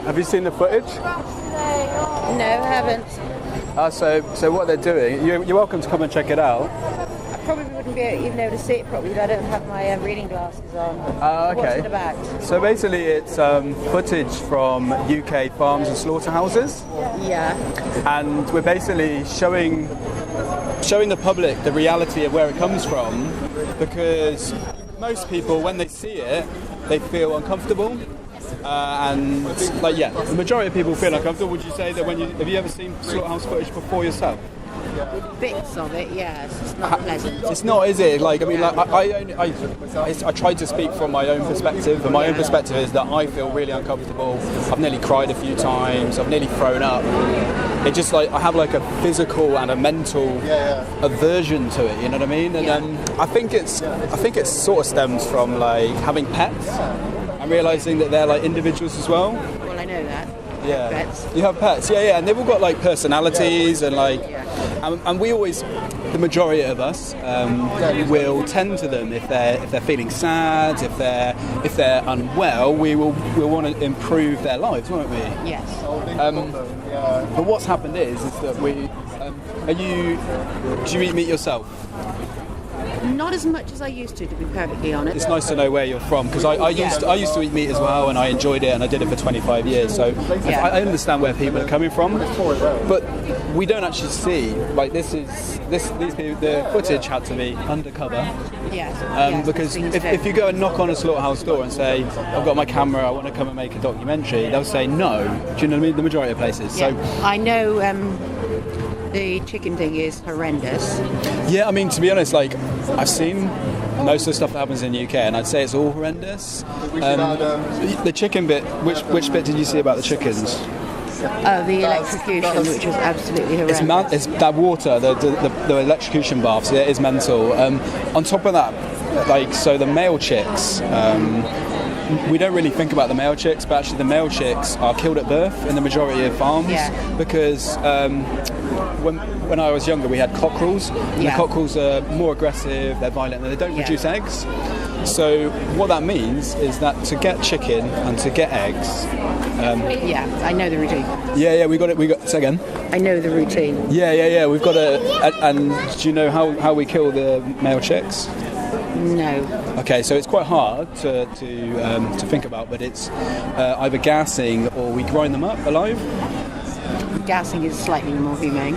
Have you seen the footage? No, I haven't. So what they're doing, you're welcome to come and check it out. I probably wouldn't be even able to see it properly, but I don't have my reading glasses on. Okay. What's it about? So basically it's footage from UK farms and slaughterhouses. Yeah. And we're basically showing the public the reality of where it comes from, because most people, when they see it, they feel uncomfortable. And the majority of people feel uncomfortable. Would you say that have you ever seen slaughterhouse footage before yourself? Bits of it, yes. It's not pleasant. It's not, is it? I tried to speak from my own perspective, and my own perspective is that I feel really uncomfortable. I've nearly cried a few times. I've nearly thrown up. It just I have a physical and a mental aversion to it. You know what I mean? And I think it sort of stems from having pets and realising that they're individuals as well. Well, I know that. Yeah. Pets. You have pets, yeah, and they've all got personalities and we always, the majority of us, will tend to them if they're feeling sad, if they're unwell. We'll want to improve their lives, won't we? Yes. But what's happened is that do you eat meat yourself? Not as much as I used to be perfectly honest. It's nice to know where you're from, because I used to eat meat as well, and I enjoyed it, and I did it for 25 years. So I understand where people are coming from, but we don't actually see these people. The footage had to be undercover. Yes. Because if you go and knock on a slaughterhouse door and say, "I've got my camera, I want to come and make a documentary," they'll say no. Do you know what I mean? The majority of places. Yeah. So I know. The chicken thing is horrendous. Yeah, I mean, to be honest, I've seen most of the stuff that happens in the UK, and I'd say it's all horrendous. The chicken bit, which bit did you see about the chickens? Oh, the electrocution, which was absolutely horrendous. It's that water, the electrocution baths, it is mental. On top of that, so the male chicks, we don't really think about the male chicks, but actually the male chicks are killed at birth in the majority of farms, because when I was younger we had cockerels, and the cockerels are more aggressive, they're violent, and they don't produce eggs. So what that means is that to get chicken and to get eggs, I know the routine. We got. Say again. I know the routine. We've got and do you know how we kill the male chicks? No. Okay, so it's quite hard to think about, but it's either gassing or we grind them up alive. Gassing is slightly more humane.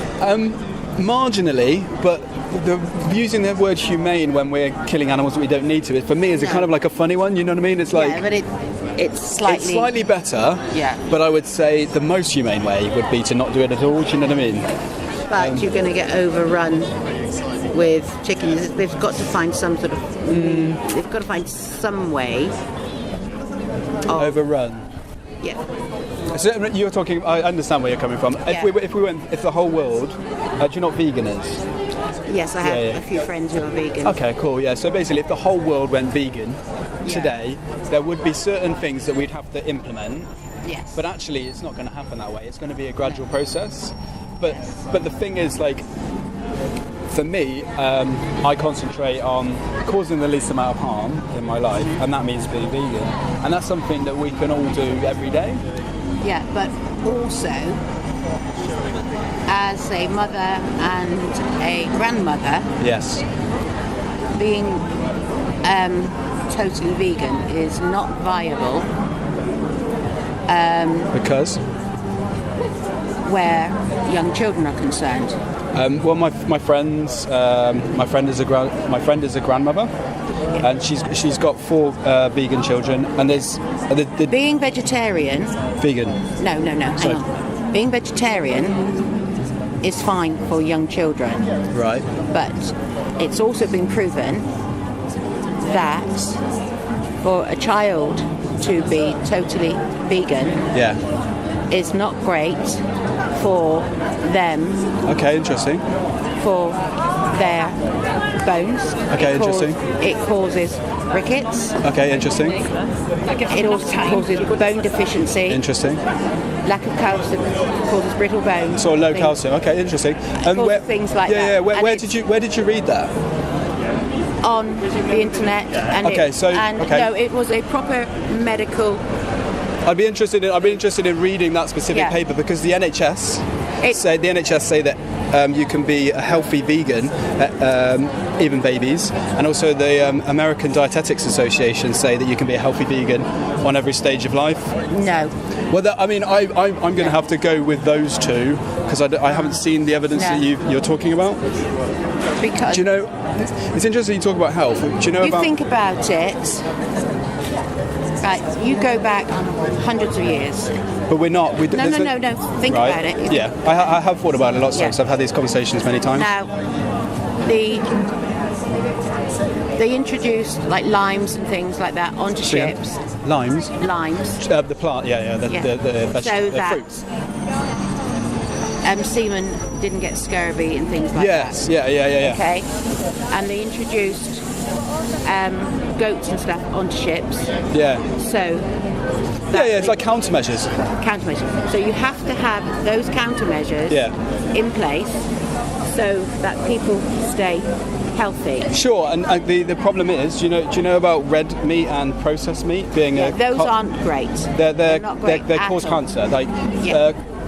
Marginally, but using the word humane when we're killing animals that we don't need to, for me, is kind of a funny one. You know what I mean? It's but it's slightly better. Yeah. But I would say the most humane way would be to not do it at all. Do you know what I mean? But you're going to get overrun with chickens. They've got to find some sort of. They've got to find some way. Overrun. Yeah. So you're talking. I understand where you're coming from. If the whole world, do you know what vegan is? Yes, I have a few friends who are vegan. Okay, cool. Yeah. So basically, if the whole world went vegan today, there would be certain things that we'd have to implement. Yes. But actually, it's not going to happen that way. It's going to be a gradual process. But the thing is, for me, I concentrate on causing the least amount of harm in my life, and that means being vegan. And that's something that we can all do every day. Yeah, but also, as a mother and a grandmother, yes, being totally vegan is not viable. Because? Where young children are concerned. Well, my friend is a grandmother, and she's got 4 vegan children, and there's being vegetarian. Vegan. No. Hang on. Being vegetarian is fine for young children. Right. But it's also been proven that for a child to be totally vegan, is not great for them. Okay, interesting. For their bones. Okay, interesting. It causes rickets. Okay, interesting. It also causes bone deficiency. Interesting. Lack of calcium causes brittle bones. So low calcium. Okay, interesting. And things like that. Where did you read that? On the internet. And Okay, no, it was a proper medical I'd be interested in reading that specific paper, because the NHS say that you can be a healthy vegan, even babies, and also the American Dietetics Association say that you can be a healthy vegan on every stage of life. No. Well, I'm going to have to go with those two, because I haven't seen the evidence that you're talking about. Because do you know? It's interesting you talk about health. Do you know about? You think about it. Right, you go back hundreds of years. But we're not. No. Think about it. Yeah, I have thought about it a lot. So I've had these conversations many times. Now, they introduced like limes and things like that onto ships. Limes. The plant. The fruits. Seamen didn't get scurvy and things like that. Yes. Yeah. Okay, and they introduced goats and stuff onto ships. Yeah. So. It's like countermeasures. So you have to have those countermeasures in place so that people stay healthy. Sure, and the problem is, do you know about red meat and processed meat being those aren't great. They're not great. They cause cancer.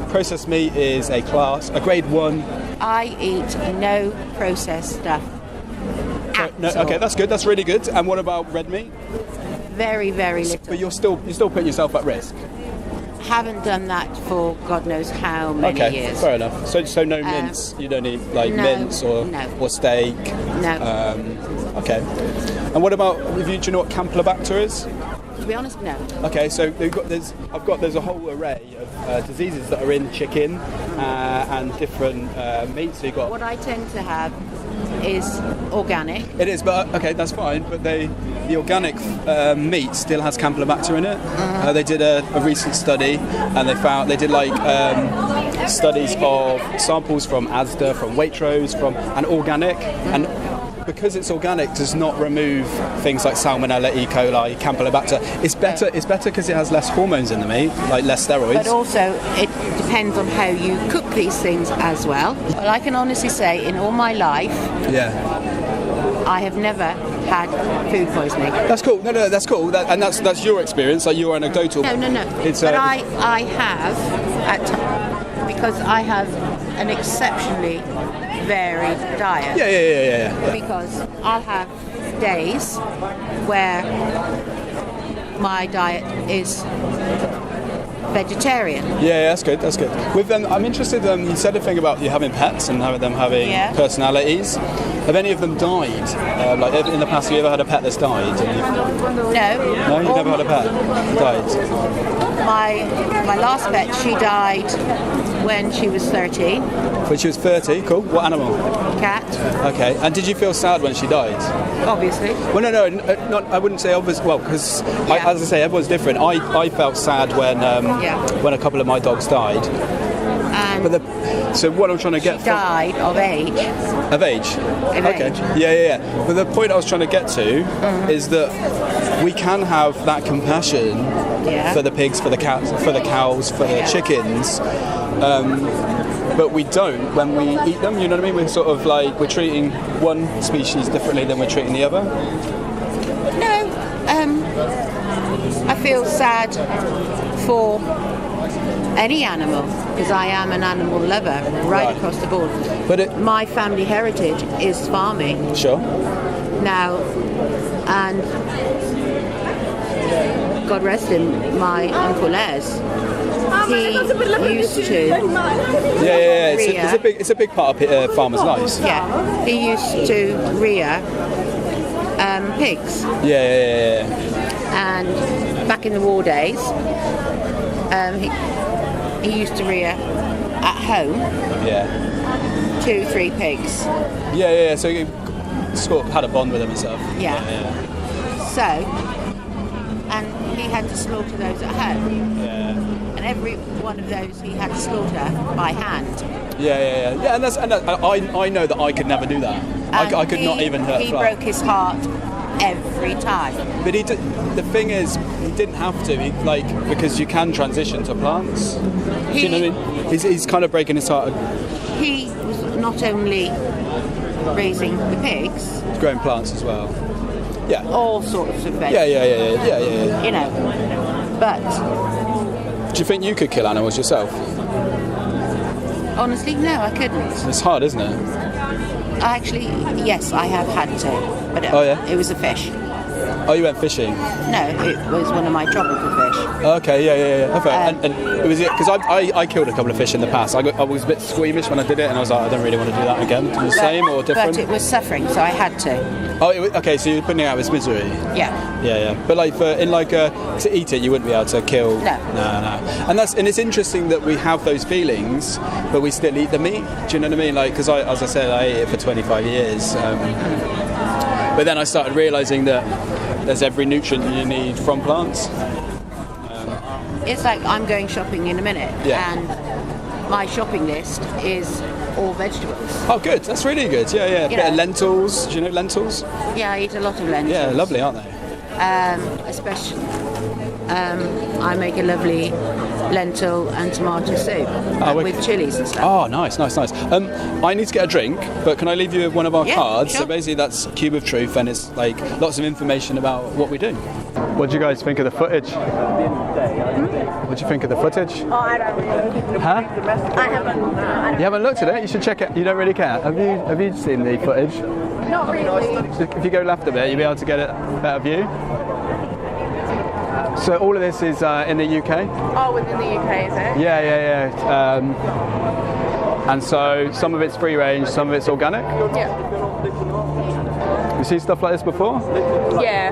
Processed meat is a grade 1. I eat no processed stuff. Okay, that's good. That's really good. And what about red meat? Very, very little. But you're still putting yourself at risk. Haven't done that for God knows how many years. Okay, fair enough. So no mince. You don't eat mince or steak. No. Okay. And what about? Do you know what Campylobacter is? To be honest, no. Okay, so there's a whole array of diseases that are in chicken and different meats. So you've got. What I tend to have is organic. It is, but okay, that's fine. But the organic meat still has Campylobacter in it. They did a recent study, and they did studies of samples from Asda, from Waitrose, and organic, and because it's organic does not remove things like Salmonella, E. coli, Campylobacter. It's better because it has less hormones in the meat, like less steroids. But also it depends on how you cook these things as well. Well, I can honestly say in all my life, I have never had food poisoning. That's cool. No, that's cool. That's your experience, like your anecdotal. No. But I have, because I have an exceptionally varied diet. Yeah. Because I'll have days where my diet is vegetarian. Yeah, that's good. With them, I'm interested. You said a thing about you having pets and them having personalities. Have any of them died? Like in the past, have you ever had a pet that's died? No. No, you never had a pet that died. My last pet, she died when she was 30. When she was 30, cool. What animal? Cat. Okay. And did you feel sad when she died? Obviously. Well, no, not. I wouldn't say obvious. Well, because as I say, everyone's different. I felt sad when a couple of my dogs died. And so what I'm trying to get. She died of age. Of age. Okay. Yeah. But the point I was trying to get to is that we can have that compassion for the pigs, for the cats, for the cows, for the chickens. But we don't when we eat them, you know what I mean? We're sort of like, we're treating one species differently than we're treating the other. No, I feel sad for any animal, because I am an animal lover right across the board. But my family heritage is farming. Sure. Now, and God rest him, my Uncle Les, he used to. Yeah. It's a big part of farmers' lives. Yeah, he used to rear pigs. Yeah. And back in the war days, he used to rear at home. Yeah. 2-3 pigs. Yeah. So he sort of had a bond with them and stuff. Yeah. So, and he had to slaughter those at home. Yeah. And every one of those he had to slaughter by hand. Yeah. And I know that I could never do that. I could not even hurt a fly. He broke his heart every time. But the thing is, he didn't have to, because you can transition to plants. Do you know what I mean? He's kind of breaking his heart. He was not only raising the pigs, He's growing plants as well. Yeah. All sorts of vegetables. Yeah. You know, but Do you think you could kill animals yourself? Honestly, no, I couldn't. It's hard, isn't it? Actually, yes, I have had to, but it was a fish. Oh, you went fishing? No, it was one of my tropical fish. Okay, yeah. Okay. And was it because I killed a couple of fish in the past? I was a bit squeamish when I did it, and I was like, I don't really want to do that again. The same or different? But it was suffering, so I had to. Oh, okay. So you're putting it out of its misery. Yeah. But like to eat it, you wouldn't be able to kill. No. And it's interesting that we have those feelings, but we still eat the meat. Do you know what I mean? Like, because as I said, I ate it for 25 years. But then I started realising that there's every nutrient you need from plants. It's like I'm going shopping in a minute, and my shopping list is all vegetables. Oh, good. That's really good. Yeah. A bit of lentils. Do you know lentils? Yeah, I eat a lot of lentils. Yeah, lovely, aren't they? Especially, I make a lovely lentil and tomato soup with chilies and stuff. Oh, nice. I need to get a drink, but can I leave you with one of our cards? Sure. So basically that's Cube of Truth, and it's like lots of information about what we do. What do you guys think of the footage? What do you think of the footage? Oh, I don't really. Huh? I haven't. You haven't looked at it? You should check it. You don't really care? Have you seen the footage? Not really. If you go left a bit, you'll be able to get a better view. So all of this is in the UK? Oh, within the UK, is it? Yeah. And so some of it's free range, some of it's organic? Yeah. You see stuff like this before? Yeah,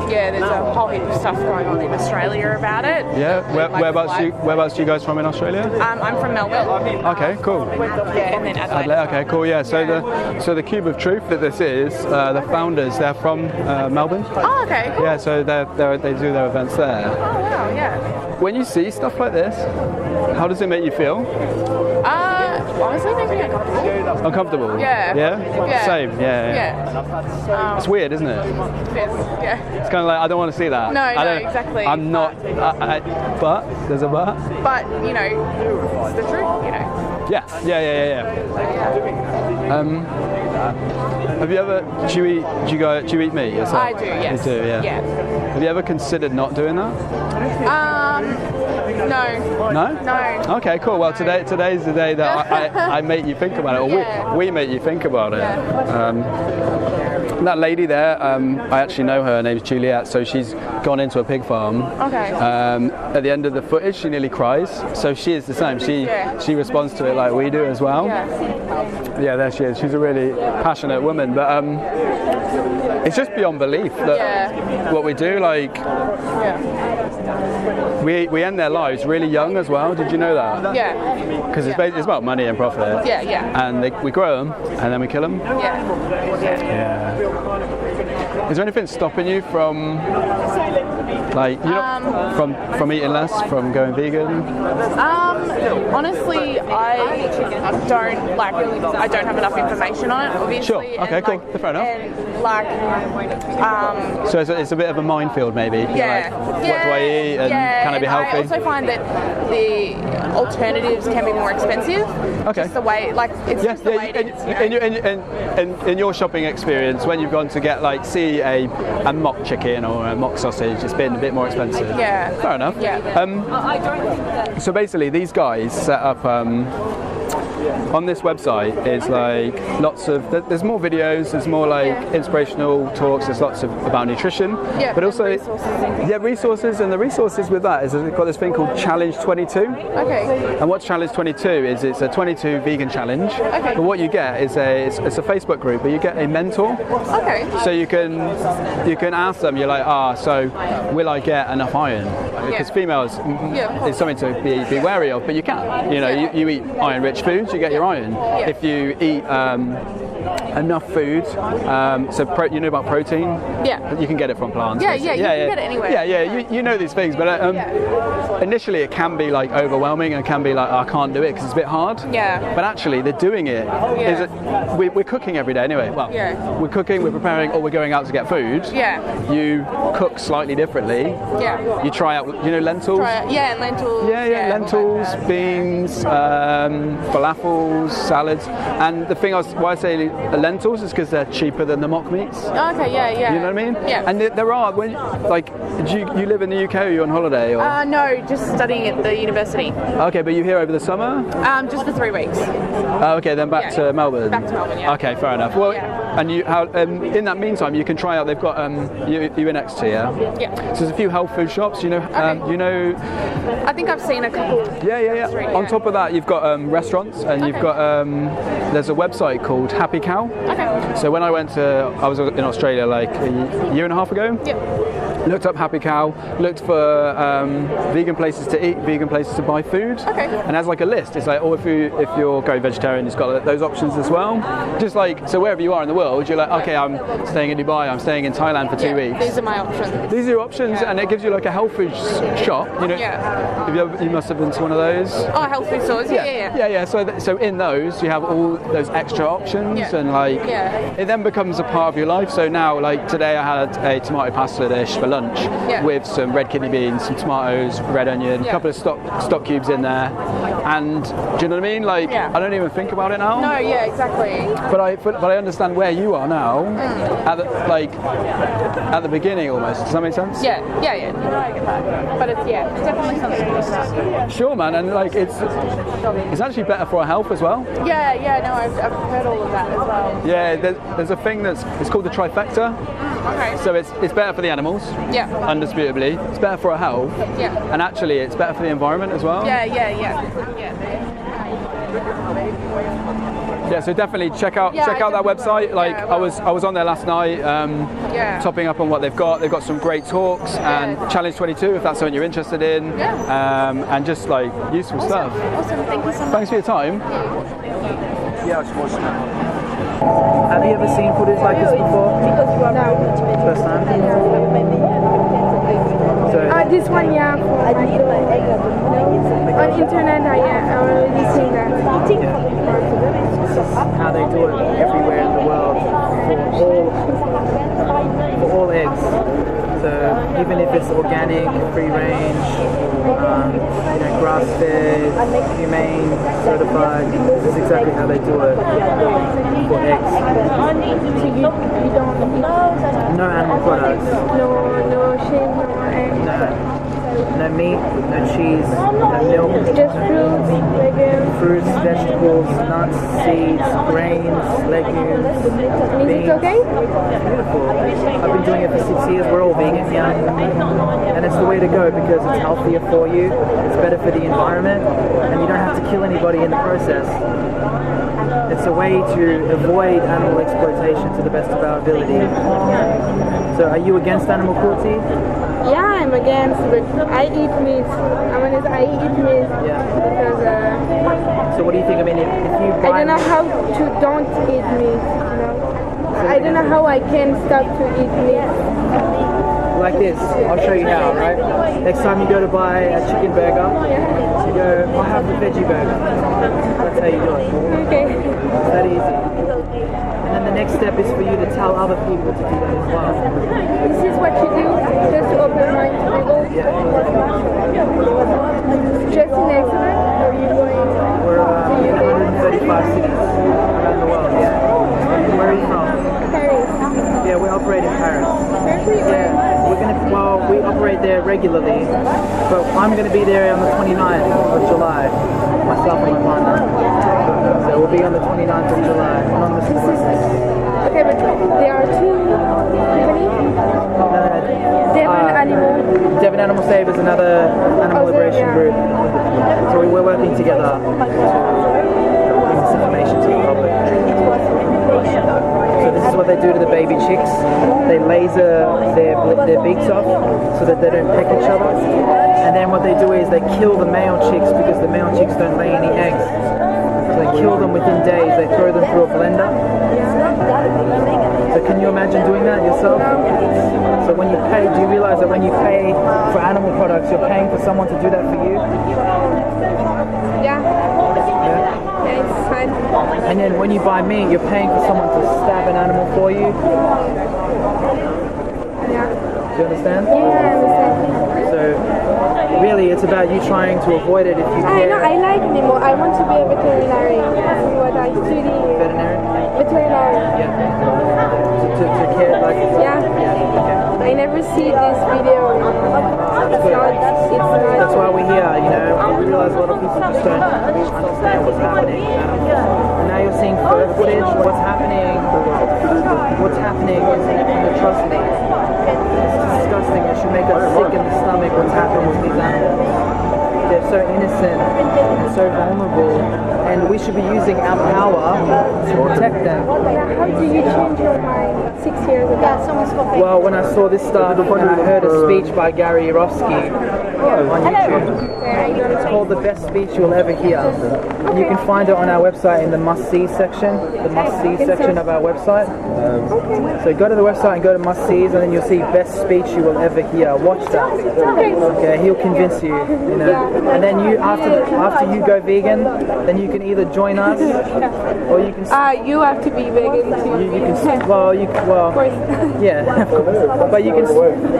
there's a whole heap of stuff going on in Australia about it. Yeah, whereabouts are you guys from in Australia? I'm from Melbourne. Okay, cool. Yeah, and then Adelaide. Okay, cool. Yeah, so the Cube of Truth that this is, the founders, they're from Melbourne. Oh, okay. Cool. Yeah, so they do their events there. Oh, wow, yeah. When you see stuff like this, how does it make you feel? Honestly, makes me uncomfortable. Uncomfortable? Yeah. Yeah? Same, yeah. It's weird, isn't it? It is, yeah. It's kind of like, I don't want to see that. No, exactly. I'm not, but, there's a but. But, it's the truth, Yeah. Have you ever, do you eat meat yourself? I do, yes. You do, yeah. Have you ever considered not doing that? No. No? No. Okay, cool. Well, today's the day that I make you think about it, or we make you think about it. Yeah. That lady there, I actually know her name's Juliet, so she's gone into a pig farm. Okay. At the end of the footage, she nearly cries, so she is the same. She responds to it like we do as well. Yeah, there she is. She's a really passionate woman, but it's just beyond belief that what we do, we end their lives really young as well. Did you know that? Yeah. Because it's about money and profit. Yeah. And we grow them and then we kill them. Yeah. Is there anything stopping you from, from eating less, from going vegan? Honestly, I don't have enough information on it, obviously. Sure. Okay. Cool. Fair enough. And so it's a bit of a minefield, maybe. What do I eat and can I be healthy? I also find that the alternatives can be more expensive. Okay. Just the way, just the way it is. In your shopping experience, when you've gone to get see a mock chicken or a mock sausage, it's been a bit more expensive. Yeah. Fair enough. Yeah. So basically, these guys set up on this website is lots of. There's more videos. There's more inspirational talks. There's lots about nutrition. Yeah. But also resources, and the resources with that is they've got this thing called Challenge 22. Okay. And what's Challenge 22 is it's a 22 vegan challenge. Okay. But what you get is it's a Facebook group, but you get a mentor. Okay. So you can ask them. You're like, so will I get enough iron? Because females is something to be wary of, but you can. You eat iron-rich foods, you get your iron. Yeah. If you eat enough food, you know about protein? Yeah. You can get it from plants. Yeah, you can get it anywhere. Yeah, you know these things, but initially it can be overwhelming and can be I can't do it because it's a bit hard. Yeah. But actually, they're doing it. We're cooking every day anyway. Well, we're cooking, we're preparing, or we're going out to get food. Yeah. You cook slightly differently. Yeah. You try out, lentils? Lentils. Yeah, lentils, beans, falafels, salads. And the thing why I say lentils is because they're cheaper than the mock meats. Oh, okay, yeah. You know what I mean? Yeah. And there are, do you live in the UK or are you on holiday? Or? No, just studying at the university. Okay, but you're here over the summer? Just for 3 weeks. Okay, then back to Melbourne. Back to Melbourne, yeah. Okay, fair enough. Well, and you, in that meantime, you can try out. They've got you in Exeter, yeah. Yeah. So there's a few health food shops. You know, I think I've seen a couple. Yeah. On top of that, you've got restaurants, and you've got there's a website called Happy Cow. Okay. So when I was in Australia like a year and a half ago. Yep. Looked up Happy Cow, looked for vegan places to eat, vegan places to buy food. Okay. And as like a list, it's like, if you're going vegetarian, it's got those options as well. Just like, so wherever you are in the world, you're like, okay, I'm staying in Dubai, I'm staying in Thailand for 2 weeks. These are my options. These are your options, and it gives you like a health food shop. You know, you must have been to one of those. Oh, health food stores. Yeah. So in those, you have all those extra options, and like, it then becomes a part of your life. So now, like today, I had a tomato pasta dish for lunch with some red kidney beans, some tomatoes, red onion, a couple of stock cubes in there, and do you know what I mean? Like, I don't even think about it now. No, yeah, exactly. But I understand where you are now, at the beginning almost. Does that make sense? Yeah. No, I get that. But it's definitely something to start. Sure, man, and like it's actually better for our health as well. Yeah. No, I've heard all of that as well. Yeah, there's a thing it's called the trifecta. Okay. So it's better for the animals. Yeah. Undisputably, it's better for our health. Yeah. And actually, it's better for the environment as well. Yeah. Yeah, so definitely check out that website. Like I was on there last night, topping up on what they've got. They've got some great talks and Challenge 22 if that's something you're interested in. And just like useful stuff. Awesome, thank you so much. Thanks for your time. Yeah, I was watching it. Have you ever seen footage like this before? No. First time? So, this one, yeah. On internet, I already seen that. How they do it everywhere in the world for all eggs. So even if it's organic, free range, grass-fed, humane, certified, this is exactly how they do it for eggs. So you don't eat no animal products. No shame, no eggs. No meat, no cheese, no milk. Just fruits, legumes. Fruits, vegetables, nuts, seeds, grains, legumes, beans. It's okay? Beautiful. I've been doing it for 6 years. We're all vegan here. And it's the way to go because it's healthier for you, it's better for the environment, and you don't have to kill anybody in the process. It's a way to avoid animal exploitation to the best of our ability. So are you against animal cruelty? Yeah, I'm against, but I eat meat. I eat meat because. So what do you think? I mean, if you buy... I don't know how to don't eat meat. I don't know how I can stop to eat meat. Like this, I'll show you how, right? Next time you go to buy a chicken burger, you go, I'll have the veggie burger. That's how you do it. Okay. It's that easy. And then the next step is for you to tell other people to do that as well. This is what you do, just to open mind to people. Just in Exeter, or you going? We're in 135 cities around the world, Where are you from? Paris. Yeah, we operate in Paris. Yeah. We operate there regularly, but I'm going to be there on the 29th of July, myself and my partner. So we'll be on the 29th of July, Anonymous Voiceless. Okay, but there are two companies? Devon Animal. Devon Animal Save is another animal liberation group. So we're working together to bring this information to the public. So this is what they do to the baby chicks. They laser their beaks off so that they don't peck each other. And then what they do is they kill the male chicks because the male chicks don't lay any eggs. So they kill them within days. They throw them through a blender. So can you imagine doing that yourself? So when you pay, do you realize that when you pay for animal products, you're paying for someone to do that for you? Yeah, it's fine. And then when you buy meat, you're paying for someone to stab an animal for you? Yeah. Do you understand? Yeah, I understand. So really, it's about you trying to avoid it if you can. I know, I like animal. I want to be a veterinarian. That's what I study. Veterinarian? Veterinarian. Yeah. To care, like... Yeah. Okay. I never see this video. It's not. That's why we're here, you know. We realize a lot of people just don't understand what's happening. And now you're seeing fur footage. What's happening? What's happening is an atrocity. It's disgusting. It should make us sick in the stomach. What's happening to these animals? They're so innocent and so vulnerable, and we should be using our power to protect them. How do you change your mind 6 years ago? Well, when I saw this stuff and I heard a speech by Gary Yourofsky on YouTube, it's called The Best Speech You'll Ever Hear. And you can find it on our website in the must-see section, of our website. So go to the website and go to must-sees, and then you'll see Best Speech You Will Ever Hear. Watch that. Okay, he'll convince you, you know. And then you, after you go vegan, then you can either join us, or you can... you have to be vegan too. You can, well, of course. Yeah, of course. But you can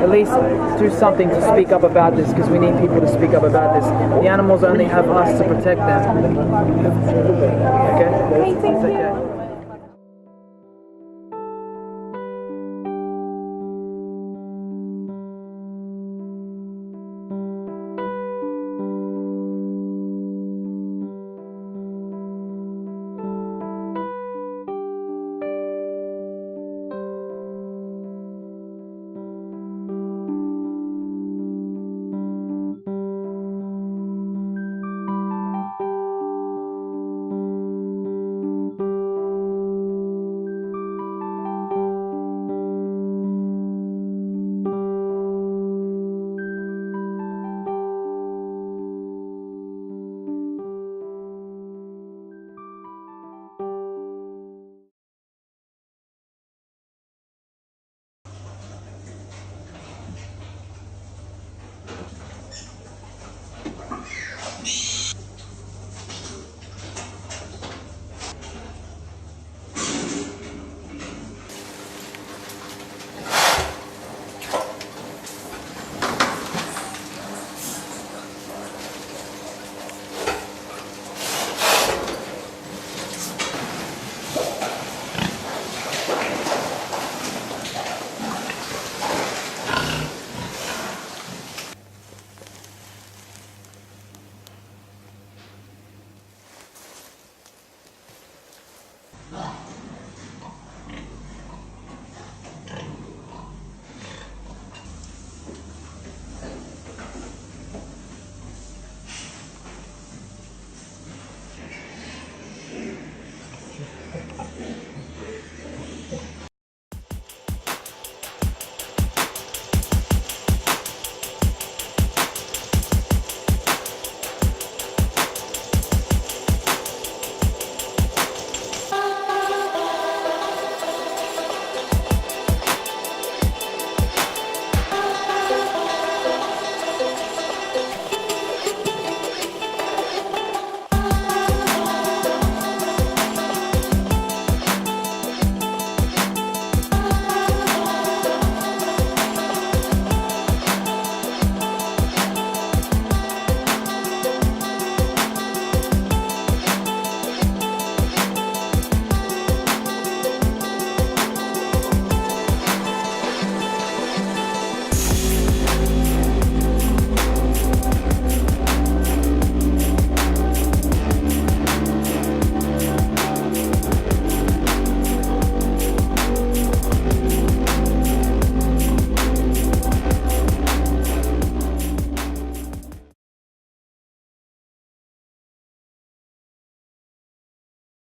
at least do something to speak up about this, because we need people to speak up about this. The animals only have us to protect them. Okay? Thank you. Okay.